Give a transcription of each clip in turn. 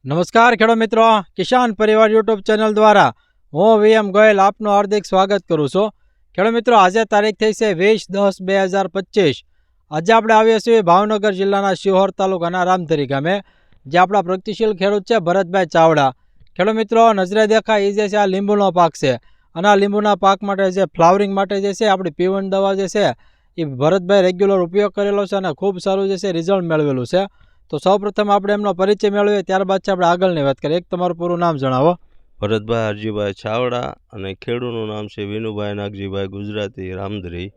નમસ્કાર ખેડૂત મિત્રો, કિસાન પરિવાર યુટ્યુબ ચેનલ દ્વારા હું વીએમ ગોયલ આપનું હાર્દિક સ્વાગત કરું છું. ખેડૂત મિત્રો, આજે તારીખ થઈ છે 20/10/2025. આજે આપણે આવીએ છીએ ભાવનગર જિલ્લાના શિહોર તાલુકાના રામધરી ગામે, જે આપણા પ્રગતિશીલ ખેડૂત છે ભરતભાઈ ચાવડા. ખેડૂત મિત્રો, નજરે દેખાય એ જે છે આ લીંબુનો પાક છે, અને આ લીંબુના પાક માટે જે ફ્લાવરિંગ માટે જે છે આપણી P1 દવા જે છે એ ભરતભાઈ રેગ્યુલર ઉપયોગ કરેલો છે અને ખૂબ સારું જે છે રિઝલ્ટ મેળવેલું છે. તો સૌપ્રથમ આપણે એમનો પરિચય મેળવીએ, ત્યારબાદ છે આપણે આગળની વાત કરીએ. એક તમારું પૂરું નામ જણાવો. ભરતભાઈ હરજીભાઈ ચાવડા અને ખેડૂતનું નામ છે વિનુભાઈ નાગજીભાઈ ગુજરાતી, રામધરી,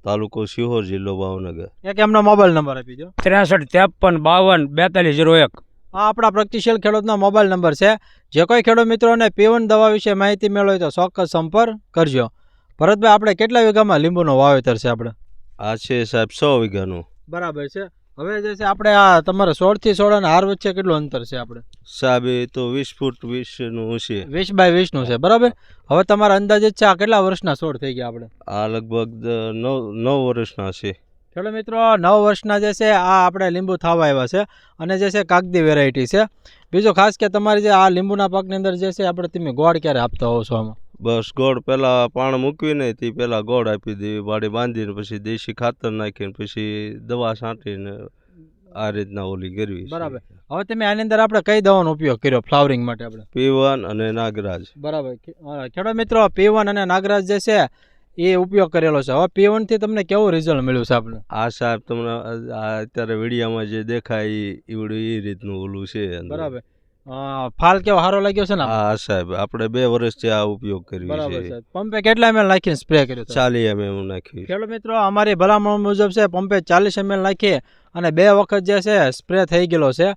તાલુકો શિહોર, જિલ્લો ભાવનગર. એક એમનો મોબાઈલ નંબર આપી દો. 63 53 52 4201. આ આપણા પ્રગતિશીલ ખેડૂતનો મોબાઈલ નંબર છે. જે કોઈ ખેડૂત મિત્રોને P1 દવા વિશે માહિતી મેળવી તો ચોક્કસ સંપર્ક કરજો. ભરતભાઈ, આપણે કેટલા વીઘામાં લીંબુનું વાવેતર છે? આપણે આ છે સાહેબ 100 વીઘાનું. બરાબર છે. હવે જે છે આપણે આ તમારે 16 થી 16 અને હાર વચ્ચે કેટલું અંતર છે? આપણે સાહેબ એ તો 20 ફૂટ 20 નું છે. 20 બાય 20 નું છે. બરાબર. હવે તમારા અંદાજિત છે આ કેટલા વર્ષના છોડ થઈ ગયા? આપણે આ લગભગ 9 વર્ષના છે. ખેડૂત મિત્રો, 9 વર્ષના જે છે આ આપણે લીંબુ થવા આવ્યા છે, અને જે છે કાગદી વેરાયટી છે. બીજું ખાસ કે તમારી જે આ લીંબુના પાકની અંદર જે છે આપણે તમે ગોળ ક્યારે આપતા હોવ છો? આમાં બસ ગોળ પહેલાં પાણ મૂકવીને તે પહેલાં ગોળ આપી દેવી, બાળી બાંધીને પછી દેશી ખાતર નાખીને પછી દવા છાંટીને આ રીતના ઓલી કરવી. બરાબર. હવે તમે આની અંદર આપણે કઈ દવાનો ઉપયોગ કર્યો ફ્લાવરિંગ માટે? આપણે P1 અને નાગરાજ. બરાબર. ખેડૂત મિત્રો, P1 અને નાગરાજ જે છે એ ઉપયોગ કરેલો છે. હવે P1 થી તમને કેવું રિઝલ્ટ મળ્યું છે? આપણે આ સાહેબ તમને અત્યારે વિડીયામાં જે દેખાય એ રીતનું ઓલું છે. બરાબર. ફાલ કેવો સારો લાગ્યો છે ને? હા સાહેબ, આપણે 2 વર્ષથી આ ઉપયોગ કર્યો બરાબર છે. છે. પંપે કેટલા ml નાખીને સ્પ્રે કર્યો? 40 mm નાખ્યું. ખેડૂત મિત્રો, અમારી ભલામણ મુજબ છે પંપે 40 ml નાખી અને 2 વખત જે છે સ્પ્રે થઈ ગયેલો છે.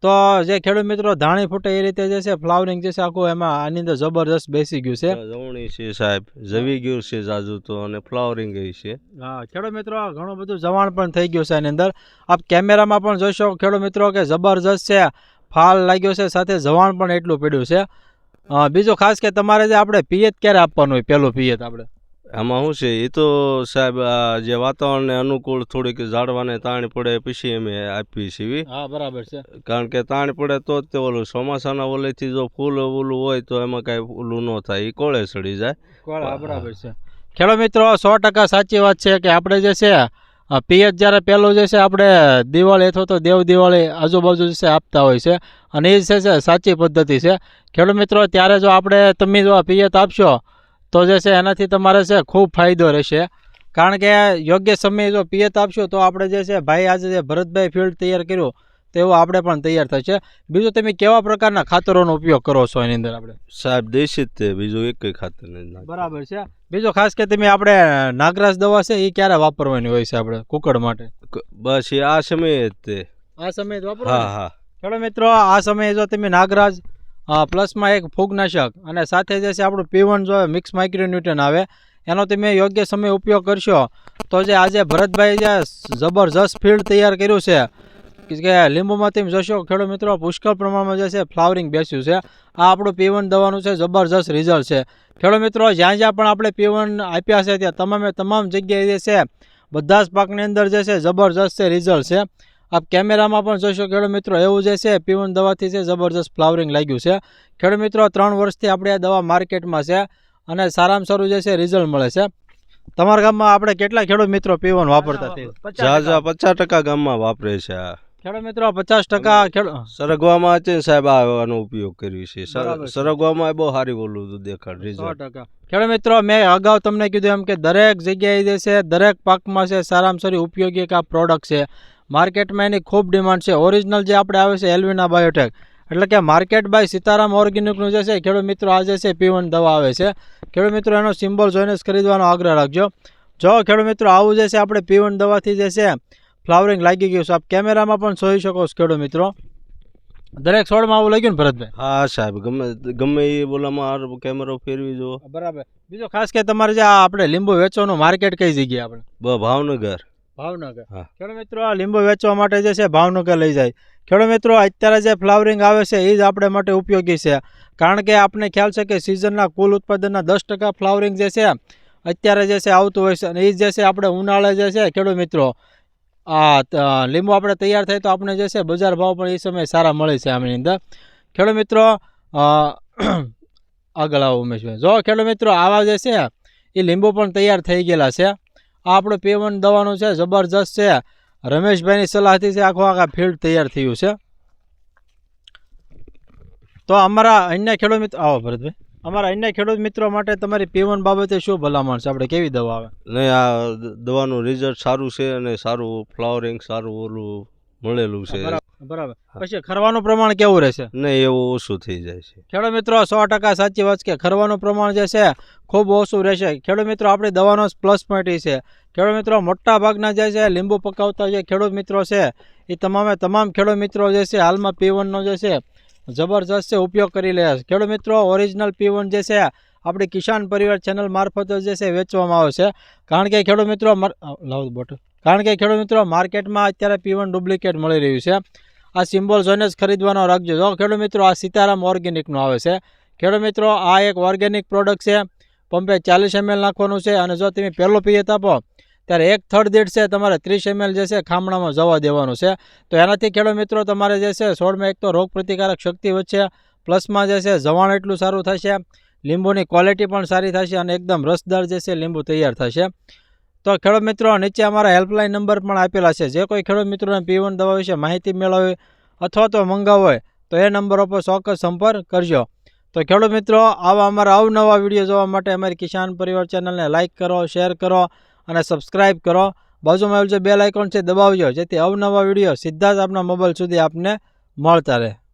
તો જે ખેડૂત મિત્રો ધાણી ફૂટે એ રીતે જે છે ફ્લાવરિંગ જે છે આખું એમાં આની અંદર જબરદસ્ત બેસી ગયું છે. જવણી છે સાહેબ, જવી ગયું છે જાજુ તો, અને ફ્લાવરિંગ છે. હા ખેડૂત મિત્રો, ઘણું બધું જવાણ પણ થઈ ગયું છે આની અંદર. આપ કેમેરામાં પણ જોઈશો ખેડૂત મિત્રો કે જબરજસ્ત છે ફાલ લાગ્યો છે, સાથે જવાણ પણ એટલું પડ્યું છે. બીજું ખાસ કે તમારે જે આપણે પિયત ક્યારે આપવાનું હોય? પહેલું પિયત આપણે આમાં શું છે એ તો સાહેબ જે વાતાવરણને અનુકૂળ થોડીક ઝાડવાને તાણ પડે પછી અમે આપીએ છીએ. હા બરાબર છે. કારણ કે તાણ પડે તો જ તે ઓલું ચોમાસાના ઓલેથી જો ફૂલ ઓલું હોય તો એમાં કાંઈ ઓલું ન થાય, એ કોળે ચડી જાય. બરાબર છે. ખેડૂત મિત્રો, 100% સાચી વાત છે કે આપણે જે છે પિયત જ્યારે પહેલું જે છે આપણે દિવાળી અથવા તો દેવ દિવાળી આજુબાજુ જે છે આપતા હોય છે, અને એ છે સાચી પદ્ધતિ છે. ખેડૂત મિત્રો, ત્યારે જો આપણે તમે જો પિયત આપશો તો જે છે એનાથી તમારે છે ખૂબ ફાયદો રહેશે. કારણ કે યોગ્ય સમયે જો પિયત આપશો તો આપણે જે છે ભાઈ આજે જે ભરતભાઈ ફિલ્ડ તૈયાર કર્યું તેવું આપણે પણ તૈયાર થશે. બીજું તમે કેવા પ્રકારના ખાતરોનો ઉપયોગ કરો છો એની અંદર? આપણે સાહેબ દેશી જ તે, બીજું એક ખાતર નહીં. બરાબર છે. બીજું ખાસ કે તમે આપણે નાગરાજ દવા છે એ ક્યારે વાપરવાની હોય છે આપણે કુકડ માટે? બસ એ આ સમયે જ તે, આ સમયે જ વાપરો. હા હા. ખેડૂત મિત્રો, આ સમયે જો તમે નાગરાજ પ્લસમાં એક ફૂગનાશક અને સાથે જે છે આપણું P1 જો મિક્સ માઇક્રોન્યુટ્રન આવે એનો તમે યોગ્ય સમય ઉપયોગ કરશો તો જે આજે ભરતભાઈ જે જબરજસ્ત ફિલ્ડ તૈયાર કર્યું છે કે લીંબુમાં તમે જોશો ખેડૂત મિત્રો પુષ્કળ પ્રમાણમાં જે છે ફ્લાવરિંગ બેસ્યું છે. આ આપણું P1 દવાનું છે જબરજસ્ત રિઝલ્ટ છે. ખેડૂત મિત્રો, જ્યાં જ્યાં પણ આપણે P1 આપ્યા છે ત્યાં તમામ જગ્યાએ જે છે બધા જ પાકની અંદર જે છે જબરજસ્ત છે રિઝલ્ટ છે. આપ કેમેરામાં પણ જોશો ખેડૂત મિત્રો, એવું જે છે P1 દવાથી છે જબરજસ્ત ફ્લાવરિંગ લાગ્યું છે. ખેડૂત મિત્રો, 3 વર્ષથી આપણે આ દવા માર્કેટમાં છે અને સારામાં સારું જે છે રિઝલ્ટ મળે છે. તમારા ગામમાં આપણે કેટલા ખેડૂત મિત્રો P1 વાપરતા? 50% ગામમાં વાપરે છે. ખેડૂત મિત્રો 50% સરગવામાં છે સાહેબ આનો ઉપયોગ કર્યો છે. સરગવામાં બહુ સારી ઓલું દેખાડ રિઝલ્ટ. 100%. ખેડૂત મિત્રો, મેં અગાઉ તમને કીધું એમ કે દરેક જગ્યાએ જે છે દરેક પાકમાં છે સારામાં સારી ઉપયોગી એક આ પ્રોડક્ટ છે. માર્કેટમાં એની ખૂબ ડિમાન્ડ છે. ઓરિજિનલ જે આપણે આવે છે એલ્વિના બાયોટેક, એટલે કે માર્કેટ બાય સીતારામ ઓર્ગેનિકનું જે છે ખેડૂત મિત્રો આજે છે P1 દવા આવે છે. ખેડૂત મિત્રો, એનો સિમ્બોલ જોઈને જ ખરીદવાનો આગ્રહ રાખજો. જો ખેડૂત મિત્રો આવું જે છે આપણે P1 દવાથી જે છે ફ્લાવરિંગ લાગી ગયું છે. આપ કેમેરામાં પણ જોઈ શકો છો ખેડૂત મિત્રો. દરેક છોડમાં આવું લાગ્યું ને ભરતભાઈ? હા સાહેબ, ગમે એ બોલામાં કેમેરો ફેરવી જો. બરાબર. બીજો ખાસ કે તમારે જે આ આપણે લીંબુ વેચવાનું માર્કેટ કઈ જગ્યાએ? આપણે ભાવનગર. ભાવનગર. ખેડૂત મિત્રો, આ લીંબુ વેચવા માટે જે છે ભાવનગર લઈ જાય. ખેડૂત મિત્રો, અત્યારે જે ફ્લાવરિંગ આવે છે એ જ આપણે માટે ઉપયોગી છે. કારણ કે આપણને ખ્યાલ છે કે સિઝનના કુલ ઉત્પાદનના 10% ફ્લાવરિંગ જે છે અત્યારે જે છે આવતું હોય છે, અને એ જે છે આપણે ઉનાળે જે છે ખેડૂત મિત્રો લીંબુ આપણે તૈયાર થાય તો આપણે જે છે બજાર ભાવ પણ એ સમયે સારા મળે છે આમની અંદર. ખેડૂત મિત્રો આગળ આવો ઉમેશભાઈ. જો ખેડૂત મિત્રો આવા જે છે એ લીંબુ પણ તૈયાર થઈ ગયેલા છે. આ આપણું P1 દવાનું છે, જબરજસ્ત છે. રમેશભાઈની સલાહથી છે આખા ફિલ્ડ તૈયાર થયું છે. તો અમારા અન્ય ખેડૂત મિત્રો આવો ભરતભાઈ, અમારા અન્ય ખેડૂત મિત્રો માટે તમારી P1 બાબતે શું ભલામણ છે? આપણે કેવી દવા આવે? નહીં, આ દવાનું રિઝલ્ટ સારું છે અને સારું ફ્લાવરિંગ સારું ઓલું મળેલું છે. બરાબર. પછી ખરવાનું પ્રમાણ કેવું રહેશે? નહીં, એવું ઓછું થઈ જાય છે. ખેડૂત મિત્રો 100% સાચી વાત કે ખરવાનું પ્રમાણ જે છે ખૂબ ઓછું રહેશે. ખેડૂત મિત્રો આપણી દવાનો પ્લસ પોઈન્ટ એ છે, ખેડૂત મિત્રો મોટા ભાગના જે છે લીંબુ પકાવતા જે ખેડૂત મિત્રો છે એ તમામ ખેડૂત મિત્રો જે છે હાલમાં P1 નો જે છે જબરજસ્ત છે ઉપયોગ કરી રહ્યા છે. ખેડૂત મિત્રો ઓરિજિનલ P1 જે છે આપણી કિસાન પરિવાર ચેનલ મારફતે જે છે વેચવામાં આવે છે. કારણ કે ખેડૂત મિત્રો માર્કેટમાં અત્યારે P1 ડુપ્લિકેટ મળી રહ્યું છે. આ સિમ્બોલ જોઈને જ ખરીદવાનો રાખજો. જો ખેડૂત મિત્રો આ સીતારામ ઓર્ગેનિકનું આવે છે. ખેડૂત મિત્રો આ એક ઓર્ગેનિક પ્રોડક્ટ છે. પંપે 40 ml નાખવાનું છે અને જો તમે પહેલો પિયત આપો ત્યારે 1/3 દીઠ છે તમારે 30 ml જે છે ખામણામાં જવા દેવાનું છે. તો એનાથી ખેડૂત મિત્રો તમારે જે છે છોડમાં એક તો રોગ પ્રતિકારક શક્તિ વધશે, પ્લસમાં જે છે જવાણ એટલું સારું થશે, લીંબુની ક્વોલિટી પણ સારી થશે અને એકદમ રસદાર જે છે લીંબુ તૈયાર થશે. તો ખેડૂત મિત્રો નીચે અમારા હેલ્પલાઇન નંબર પણ આપેલા છે. જે કોઈ ખેડૂત મિત્રોને P1 દવા વિશે માહિતી મેળવવી અથવા તો મંગાવવી હોય તો એ નંબર ઉપર ચોક્કસ સંપર્ક કરજો. તો ખેડૂત મિત્રો આવા અમારા અવનવા વિડીયો જોવા માટે અમારી કિસાન પરિવાર ચેનલને લાઇક કરો, શેર કરો અને સબસ્ક્રાઇબ કરો. બાજુમાં આવેલું જે બેલ આઇકોન છે દબાવજો, જેથી અવનવા વિડીયો સીધા જ આપણા મોબાઈલ સુધી આપને મળતા રહે.